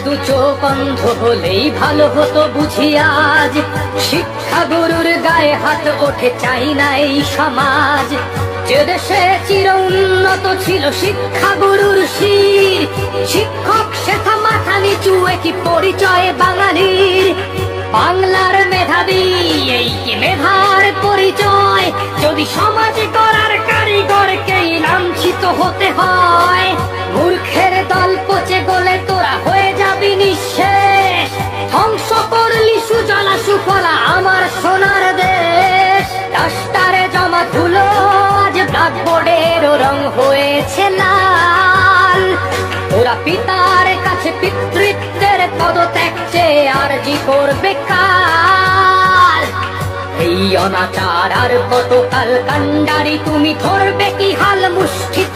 দু চোখ অন্ধ হলেই ভালো হতো বুঝি আজ। শিক্ষা গুরুর গায়ে হাত ওঠে চাই না এই সমাজ। যে দেশে চির উন্নত ছিল শিক্ষা গুরুর শির, শিক্ষক শেখা মাথা নিচু কি পরিচয় বাঙালির। বাংলার মেধাবী এই কি মেধার পরিচয়, যদি সমাজ গড়ার কারিগরকেই লাঞ্ছিত হতে হয়। মূর্খের দল পচে গলে তোরা হয়ে যাবি নিঃশেষ, ধ্বংস করলি সুজলা সুফলা আমার সোনার দেশ। ডাস্টারে জমা ধুলো আজ ব্ল্যাকবোর্ডেরও রং হয়েছে লাল। ওরা পিতার কাছে পিতৃত্বের পদত্যাগ চেয়ে আরজি করবে কাল। এই অনাচার আর কতকাল কান্ডারি তুমি ধরবে কি হাল মুষ্ঠিত